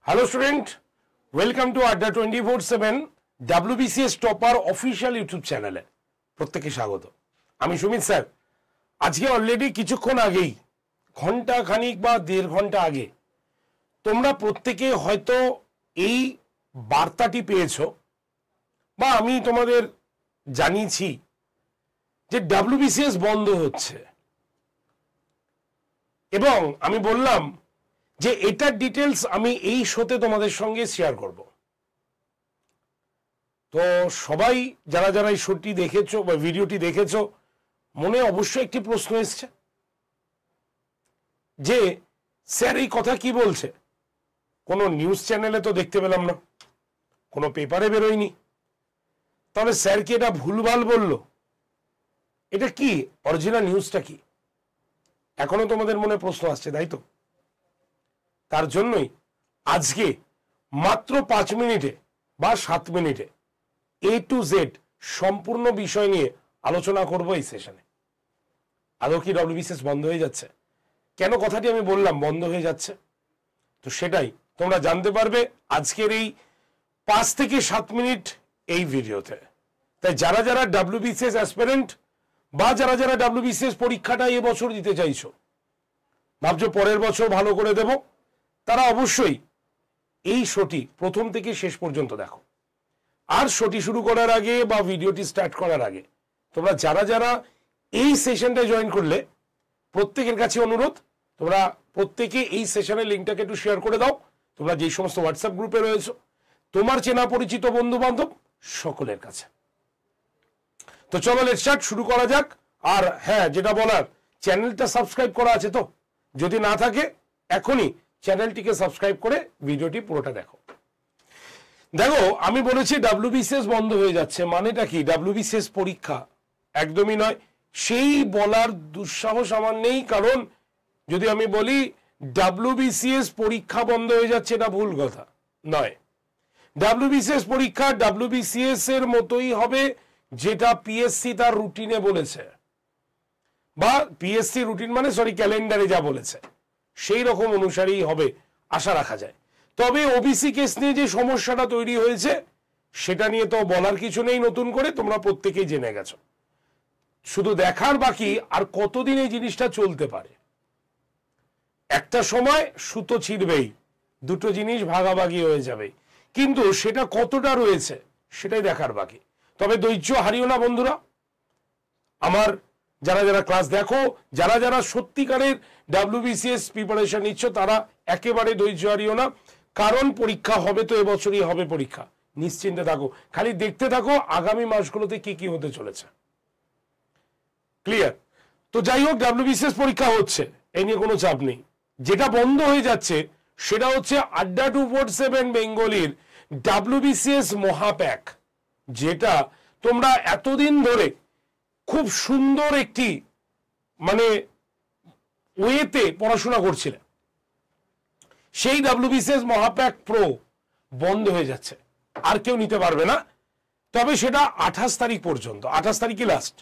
Hello student, welcome to আড্ডা 24/7 WBCS topper official YouTube চ্যানেলে প্রত্যেককে স্বাগত। আমি সুমিত স্যার। আজকে অলরেডি কিছুক্ষণ আগেই, ঘন্টা খানিক বা 1.5 ঘন্টা আগে, তোমরা প্রত্যেকে হয়তো এই বার্তাটি পেয়েছো বা আমি তোমাদের জানিয়েছি যে WBCS বন্ধ হচ্ছে, এবং আমি বললাম যে এটার ডিটেলস আমি এই শোতে তোমাদের সঙ্গে শেয়ার করব। তো সবাই যারা যারা এই শোটি দেখেছো বা ভিডিওটি দেখেছো, মনে অবশ্যই একটি প্রশ্ন এসছে যে স্যার এই কথা কি বলছে, কোনো নিউজ চ্যানেলে তো দেখতে পেলাম না, কোনো পেপারে বেরোয়নি, তাহলে স্যার কি এটা ভুলভাল বলল? এটা কি অরিজিনাল নিউজটা কি? এখনো তোমাদের মনে প্রশ্ন আসছে, তাই তো? তার জন্যই আজকে মাত্র 5 মিনিটে বা 7 মিনিটে A to Z সম্পূর্ণ বিষয় নিয়ে আলোচনা করব এই সেশনে। আদৌ কি WBCS বন্ধ হয়ে যাচ্ছে? কেন কথাটি আমি বললাম বন্ধ হয়ে যাচ্ছে, তো সেটাই তোমরা জানতে পারবে আজকের এই 5 থেকে 7 মিনিট এই ভিডিওতে। তাই যারা যারা WBCS অ্যাসপিরেন্ট বা যারা যারা WBCS পরীক্ষাটা এবছর দিতে চাইছো, ভাবছো পরের বছর ভালো করে দেব, তারা অবশ্যই এই শোটি প্রথম থেকে শেষ পর্যন্ত দেখো। আর শোটি শুরু করার আগে বা ভিডিওটি স্টার্ট করার আগে তোমরা যারা যারা এই সেশনটা জয়েন করলে, প্রত্যেকের কাছে অনুরোধ, তোমরা প্রত্যেকে এই সেশনের লিঙ্কটাকে একটু শেয়ার করে দাও। তোমরা যেই সমস্ত হোয়াটসঅ্যাপ গ্রুপে রয়েছো, তোমার চেনা পরিচিত বন্ধু বান্ধব সকলের কাছে। তো চলো লেটস স্টার্ট, শুরু করা যাক। আর হ্যাঁ, যেটা বলার, চ্যানেলটা সাবস্ক্রাইব করা আছে তো? যদি না থাকে এখনই চ্যানেলটিকে সাবস্ক্রাইব করে ভিডিওটি পুরোটা দেখো। দেখো, আমি বলেছি WBCS বন্ধ হয়ে যাচ্ছে, মানেটা কি? WBCS পরীক্ষা একদমই নয়, সেই বলার দুঃসাহস আমার নেই। কারণ যদি আমি বলি WBCS পরীক্ষা বন্ধ হয়ে যাচ্ছে, এটা ভুল কথা নয়। WBCS পরীক্ষা WBCS এর মতোই হবে, যেটা পিএসসি তার রুটিনে বলেছে, বা পিএসসি রুটিন মানে ক্যালেন্ডারে যা বলেছে সেই রকম অনুসারেই হবে, আশা রাখা যায়। তবে ওবিসি কেস নিয়ে যে সমস্যাটা তৈরি হয়েছে, সেটা নিয়ে তো বলার কিছু নেই নতুন করে, তোমরা প্রত্যেকেই জেনে গেছো। শুধু দেখার বাকি আর কতদিন এই জিনিসটা চলতে পারে। একটা সময় সুতো ছিঁড়বেই, দুটো জিনিস ভাগাভাগি হয়ে যাবে, কিন্তু সেটা কতটা রয়েছে সেটাই দেখার বাকি। তবে ধৈর্য হারিও না বন্ধুরা, আমার যারা যারা ক্লাস দেখো, যারা যারা সত্যিকারের WBCS প্রিপারেশন নিচ্ছ, তারা একেবারে ধৈর্য হারিও না। কারণ পরীক্ষা হবে তো, এবছরই হবে পরীক্ষা, নিশ্চিন্তে থাকো। খালি দেখতে থাকো আগামী মাসগুলোতে কি কি হতে চলেছে। ক্লিয়ার? তো যাই হোক, WBCS পরীক্ষা হচ্ছে, এই নিয়ে কোনো চাপ নেই। যেটা বন্ধ হয়ে যাচ্ছে সেটা হচ্ছে আড্ডা 247 বেঙ্গলির WBCS মহাপ্যাক, যেটা তোমরা এতদিন ধরে খুব সুন্দর একটি ওয়েতে পড়াশোনা করছিলে। সেই WBCS মহাপ্যাক প্রো বন্ধ হয়ে যাচ্ছে, আর কেউ নিতে পারবে না। তবে সেটা 28 তারিখ পর্যন্ত, 28 তারিখই লাস্ট,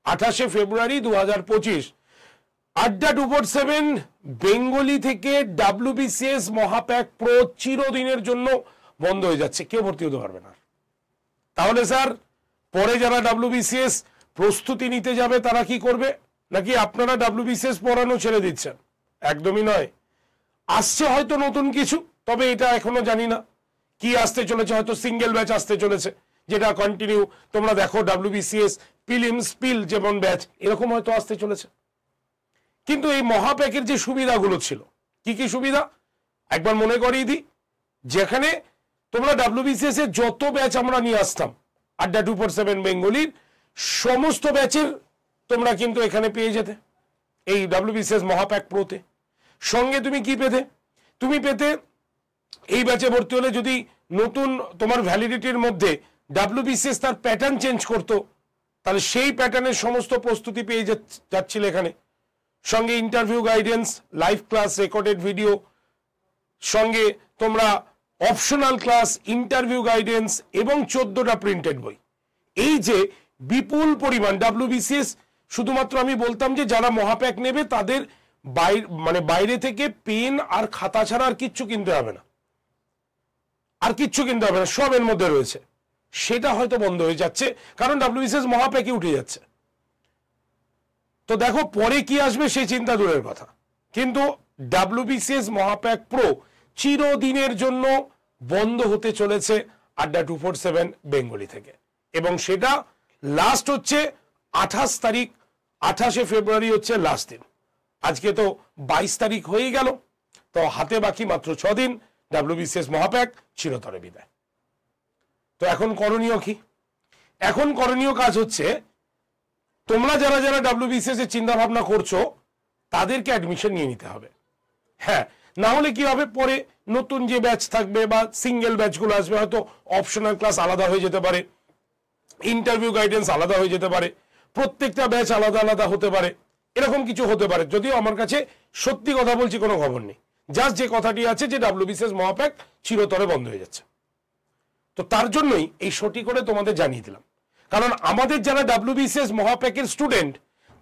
28শে ফেব্রুয়ারি 2025 আড্ডা 247 বেঙ্গলি থেকে WBCS মহাপ্যাক প্রো চিরদিনের জন্য বন্ধ হয়ে যাচ্ছে, কেউ ভর্তি হতে পারবে না। তাহলে স্যার, পরে যারা WBCS প্রস্তুতি নিতে যাবে তারা কি করবে? নাকি আপনারা WBCS পড়ানো ছেড়ে দিচ্ছেন? একদমই নয়। আসছে হয়তো নতুন কিছু, তবে এটা এখনো জানি না কি আসতে চলেছে। হয়তো সিঙ্গেল ব্যাচ আসতে চলেছে, যেটা কন্টিনিউ তোমরা দেখো WBCS প্রিলিমস পিল যেমন ব্যাচ, এরকম হয়তো আসতে চলেছে। কিন্তু এই মহাপ্যাকের যে সুবিধাগুলো ছিল, কি কি সুবিধা একবার মনে করিয়ে দিই। যেখানে তোমরা WBCS এর যত ব্যাচ আমরা নিয়ে আসতাম, আড্ডা 247 বেঙ্গলির সমস্ত ব্যাচের তোমরা কিন্তু এখানে পেয়ে যেতে এই WBCS মহাপ্যাক প্রোতে। সঙ্গে তুমি কি পেতে? তুমি পেতে এই ব্যাচে ভর্তি হলে যদি নতুন তোমার ভ্যালিডিটির মধ্যে WBCS তার প্যাটার্ন চেঞ্জ করতো, তাহলে সেই প্যাটার্নের সমস্ত প্রস্তুতি পেয়ে যাচ্ছিলে এখানে। সঙ্গে interview guidance, live class, recorded video, সঙ্গে তোমরা অপশনাল ক্লাস, ইন্টারভিউ গাইডেন্স এবং 14টা প্রিন্টেড বই। এই যে বিপুল পরিমাণ WBCS, শুধুমাত্র আমি বলতাম যে যারা মহাপ্যাক নেবে তাদের বাইরে থেকে পেন আর খাতা ছাড়া আর কিচ্ছু কিনতে হবে না। আর কিচ্ছু কিনতে হবে না, সব এর মধ্যে রয়েছে, সেটা হয়তো বন্ধ হয়ে যাচ্ছে কারণ WBCS মহাপ্যাকে উঠে যাচ্ছে। তো দেখো পরে কি আসবে সেই চিন্তা দূরের কথা, কিন্তু WBCS মহাপ্যাক প্রো চিরদিনের জন্য বন্ধ হতে চলেছে আড্ডা 247 বেঙ্গলি থেকে, এবং সেটা লাস্ট হচ্ছে 28 তারিখ, 28শে ফেব্রুয়ারি হচ্ছে লাস্ট দিন। আজকে তো 22 তারিখ হয়ে গেল, তো হাতে বাকি মাত্র 6 দিন, WBCS মহাপ্যাক চিরতরে বিদায়। তো এখন করণীয় কি? এখন করণীয় কাজ হচ্ছে তোমরা যারা যারা WBCS এর চিন্তা ভাবনা করছো তাদেরকে অ্যাডমিশন নিয়ে নিতে হবে। হ্যাঁ, না হলে কি হবে, পরে নতুন যে ব্যাচ থাকবে বা সিঙ্গেল ব্যাচগুলো আসবে, হয়তো অপশনাল ক্লাস আলাদা হয়ে যেতে পারে, ইন্টারভিউ গাইডেন্স আলাদা হয়ে যেতে পারে, প্রত্যেকটা ব্যাচ আলাদা আলাদা হতে পারে, এরকম কিছু হতে পারে। যদিও আমার কাছে সত্যি কথা বলছি কোনো খবর নেই, জাস্ট যে কথাটি আছে যে WBCS মহাপ্যাক চিরতরে বন্ধ হয়ে যাচ্ছে। তো তার জন্যই এই শোটি করে তোমাদের জানিয়ে দিলাম, কারণ আমাদের যারা WBCS মহাপ্যাকের স্টুডেন্ট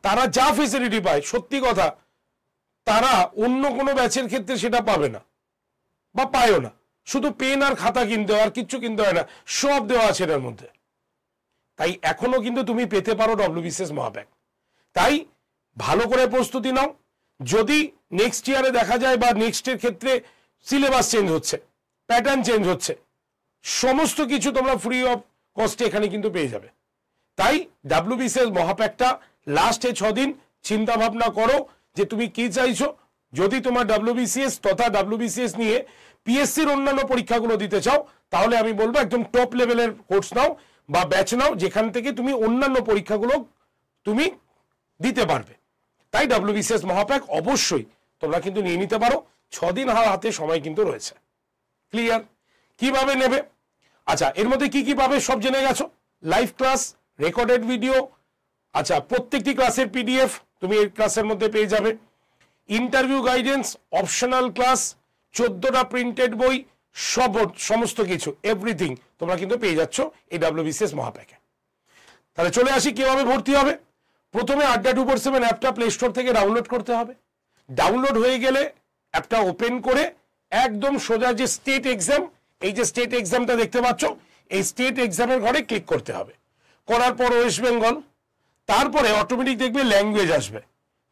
তারা যা ফেসিলিটি পায়, সত্যি কথা তারা অন্য কোনো ব্যাচের ক্ষেত্রে সেটা পাবে না বা পায়ও না। শুধু পেন আর খাতা কিনতে হয়, আর কিচ্ছু কিনতে হয় না, সব দেওয়া আছে এর মধ্যে। তাই এখনো কিন্তু তুমি পেতে পারো WBCS মহাপ্যাক। তাই ভালো করে প্রস্তুতি নাও। যদি নেক্সট ইয়ারে দেখা যায় বা নেক্সটের ক্ষেত্রে সিলেবাস চেঞ্জ হচ্ছে, প্যাটার্ন চেঞ্জ হচ্ছে, সমস্ত কিছু তোমরা ফ্রি অফ কস্টে এখানে কিন্তু পেয়ে যাবে। তাই WBCS মহাপ্যাকটা লাস্টে 6 দিন চিন্তা ভাবনা করো যে তুমি কি চাইছো। যদি তোমার WBCS তথা WBCS নিয়ে পিএসসির অন্যান্য পরীক্ষাগুলো দিতে চাও, তাহলে আমি বলবো একদম টপ লেভেলের কোর্স নাও বা ব্যাচ নাও, যেখান থেকে তুমি অন্যান্য পরীক্ষাগুলো তুমি দিতে পারবে। তাই WBCS মহাপ্যাক অবশ্যই তোমরা কিন্তু নিয়ে নিতে পারো। 6 দিন হাতে সময় কিন্তু রয়েছে। ক্লিয়ার? কিভাবে নেবে? আচ্ছা, এর মধ্যে কি কি পাবে সব জেনে গেছো। লাইভ ক্লাস, রেকর্ডেড ভিডিও, আচ্ছা প্রত্যেকটি ক্লাসের PDF তুমি এই ক্লাসের মধ্যে পেয়ে যাবে, ইন্টারভিউ গাইডেন্স, অপশনাল ক্লাস, 14টা প্রিন্টেড বই, সমস্ত কিছু এভরিথিং তোমরা কিন্তু পেয়ে যাচ্ছ এই WBCS মহাপ্যাকে। তাহলে চলে আসি কিভাবে ভর্তি হবে। প্রথমে আড্ডা 247 অ্যাপটা প্লে স্টোর থেকে ডাউনলোড করতে হবে। ডাউনলোড হয়ে গেলে অ্যাপটা ওপেন করে একদম সোজা যে স্টেট এক্সাম, এই যে স্টেট এক্সামটা দেখতে পাচ্ছ, এই স্টেট এক্সামের ঘরে ক্লিক করতে হবে। করার পর ওয়েস্ট বেঙ্গল, তারপরে অটোমেটিক দেখবে ল্যাঙ্গুয়েজ আসবে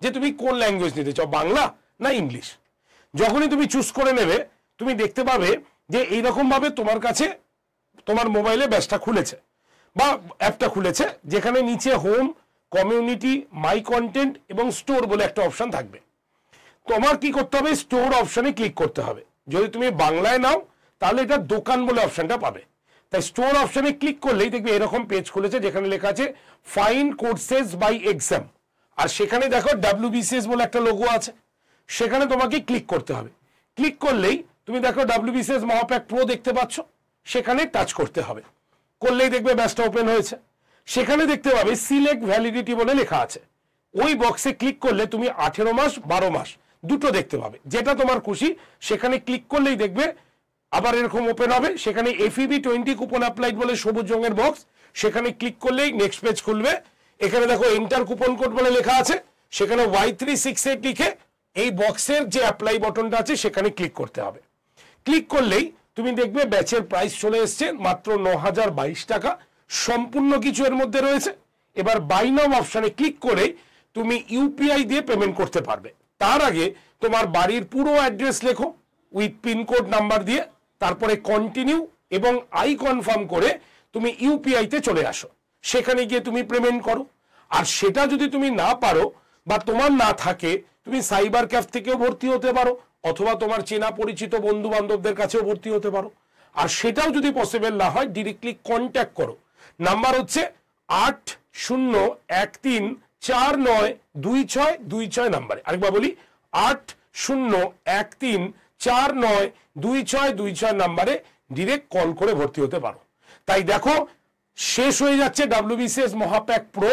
যে তুমি কোন ল্যাঙ্গুয়েজ নিতে চাও, বাংলা না ইংলিশ। যখনই তুমি চুজ করে নেবে তুমি দেখতে পাবে যে এইরকম ভাবে তোমার কাছে তোমার মোবাইলে ব্যাচটা খুলেছে বা অ্যাপটা খুলেছে, যেখানে নিচে হোম, কমিউনিটি, মাই কন্টেন্ট এবং স্টোর বলে একটা অপশন থাকবে। তোমার কি করতে হবে, স্টোর অপশনে ক্লিক করতে হবে। যদি তুমি বাংলায় নাও তাহলে এটা দোকান বলে অপশনটা পাবে। তাই স্টোর অপশনে ক্লিক করলেই দেখবে এরকম পেজ খুলেছে, যেখানে লেখা আছে ফাইন্ড কোর্সেস বাই এক্সাম, আর সেখানে দেখো WBCS বলে একটা লোগো আছে, সেখানে তোমাকে ক্লিক করতে হবে। ক্লিক করলেই তুমি দেখো WBCS মহাপ্যাক প্রো দেখতে পাচ্ছ, সেখানে টাচ করতে হবে। করলেই দেখবে ব্যাচটা ওপেন হয়েছে। সেখানে দেখতে পাবে সিলেক্ট ভ্যালিডিটি বলে লেখা আছে, ওই বক্সে ক্লিক করলে তুমি 18 মাস 12 মাস দুটো দেখতে পাবে, যেটা তোমার খুশি সেখানে ক্লিক করলেই দেখবে আবার এরকম ওপেন হবে। সেখানে FEB 20 কুপন অ্যাপ্লাইড বলে সবুজ রঙের বক্স, সেখানে ক্লিক করলেই নেক্সট পেজ খুলবে। এখানে দেখো এন্টার কুপন কোড বলে লেখা আছে, সেখানে Y368 লিখে এই বক্সের যে অ্যাপ্লাই বাটনটা আছে সেখানে ক্লিক করতে হবে। ক্লিক করলেই তুমি দেখবে ব্যাচের প্রাইস চলে এসছে মাত্র 9022 টাকা, সম্পূর্ণ কিছু এর মধ্যে রয়েছে। এবার বাই নাও অপশনে ক্লিক করে তুমি UPI দিয়ে পেমেন্ট করতে পারবে। তার আগে তোমার বাড়ির পুরো অ্যাড্রেস লেখো উইথ পিনকোড নাম্বার দিয়ে, তারপরে কন্টিনিউ এবং আই কনফার্ম করে তুমি UPI তে চলে আসো। সেখানে গিয়ে তুমি পেমেন্ট করো। আর সেটা যদি তুমি না পারো বা তোমার না থাকে, তুমি সাইবার ক্যাফ থেকেও ভর্তি হতে পারো, অথবা তোমার চেনা পরিচিত বন্ধু বান্ধবদের কাছেও ভর্তি হতে পারো। আর সেটাও যদি পসিবল না হয়, ডিরেক্টলি কন্ট্যাক্ট করো। নাম্বার হচ্ছে 8013492626 নাম্বারে। আরেকবার বলি, 8013492626 নাম্বারে ডিরেক্ট কল করে ভর্তি হতে পারো। তাই দেখো শেষ হয়ে যাচ্ছে WBCS মহাপ্যাক প্রো,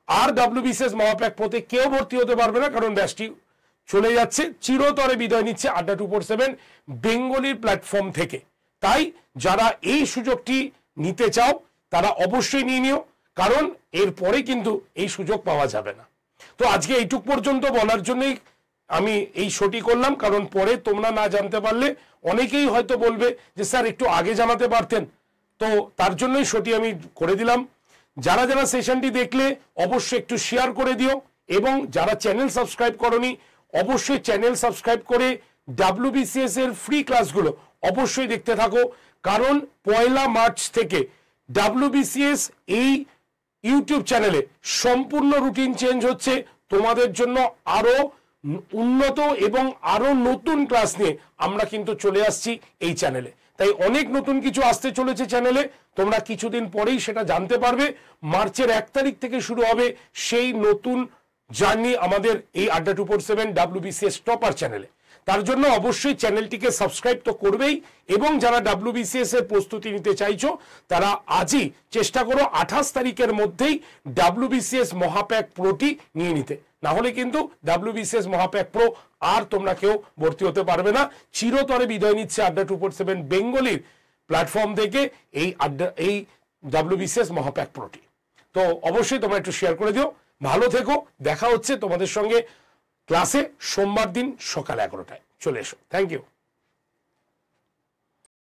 আর WBCS মহাপ্যাক প্রোতে কেউ ভর্তি হতে পারবে না, কারণ ব্যাচটি চলে যাচ্ছে, চিরতরে বিদায় নিচ্ছে আড্ডা 247 বেঙ্গলির প্ল্যাটফর্ম থেকে। তাই যারা এই সুযোগটি নিতে চাও তারা অবশ্যই নিয়ে নিও, কারণ এরপরে কিন্তু এই সুযোগ পাওয়া যাবে না। তো আজকে এইটুক পর্যন্ত বলার জন্যই আমি এই শোটি করলাম, কারণ পরে তোমরা না জানতে পারলে অনেকেই হয়তো বলবে যে স্যার একটু আগে জানাতে পারতেন, তো তার জন্যই শোটি আমি করে দিলাম। যারা যারা সেশনটি দেখলে অবশ্যই একটু শেয়ার করে দিও, এবং যারা চ্যানেল সাবস্ক্রাইব করনি অবশ্যই চ্যানেল সাবস্ক্রাইব করে WBCS এর ফ্রি ক্লাসগুলো অবশ্যই দেখতে থাকো, কারণ 1 মার্চ থেকে WBCS এই ইউটিউব চ্যানেলে সম্পূর্ণ রুটিন চেঞ্জ হচ্ছে। তোমাদের জন্য আরো উন্নত এবং আরো নতুন ক্লাস নিয়ে আমরা কিন্তু চলে আসছি এই চ্যানেলে। তাই অনেক নতুন কিছু আসতে চলেছে চ্যানেলে, তোমরা কিছুদিন পরেই সেটা জানতে পারবে। মার্চের 1 তারিখ থেকে শুরু হবে সেই নতুন জার্নি আমাদের এই আড্ডা 247 WBCS টপার চ্যানেলে। তার জন্য অবশ্যই চ্যানেলটিকে সাবস্ক্রাইব তো করবেই, এবং যারা WBCS এর প্রস্তুতি নিতে চাইছো তারা আজই চেষ্টা করো 28 তারিখের মধ্যেই WBCS মহাপ্যাক প্রোটি নিয়ে নিতে, না হলে কিন্তু WBCS মহাপ্যাক প্রো আর তোমরা কেউ ভর্তি হতে পারবে না। চিরতরে বিদায় নিচ্ছে আড্ডা 247 বেঙ্গলির প্ল্যাটফর্ম থেকে এই WBCS মহাপ্যাক প্রোটি। তো অবশ্যই তোমরা একটু শেয়ার করে দিও। ভালো থেকো, দেখা হচ্ছে তোমাদের সঙ্গে ক্লাসে সোমবার দিন সকাল 11টায়। চলে এসো। Thank you.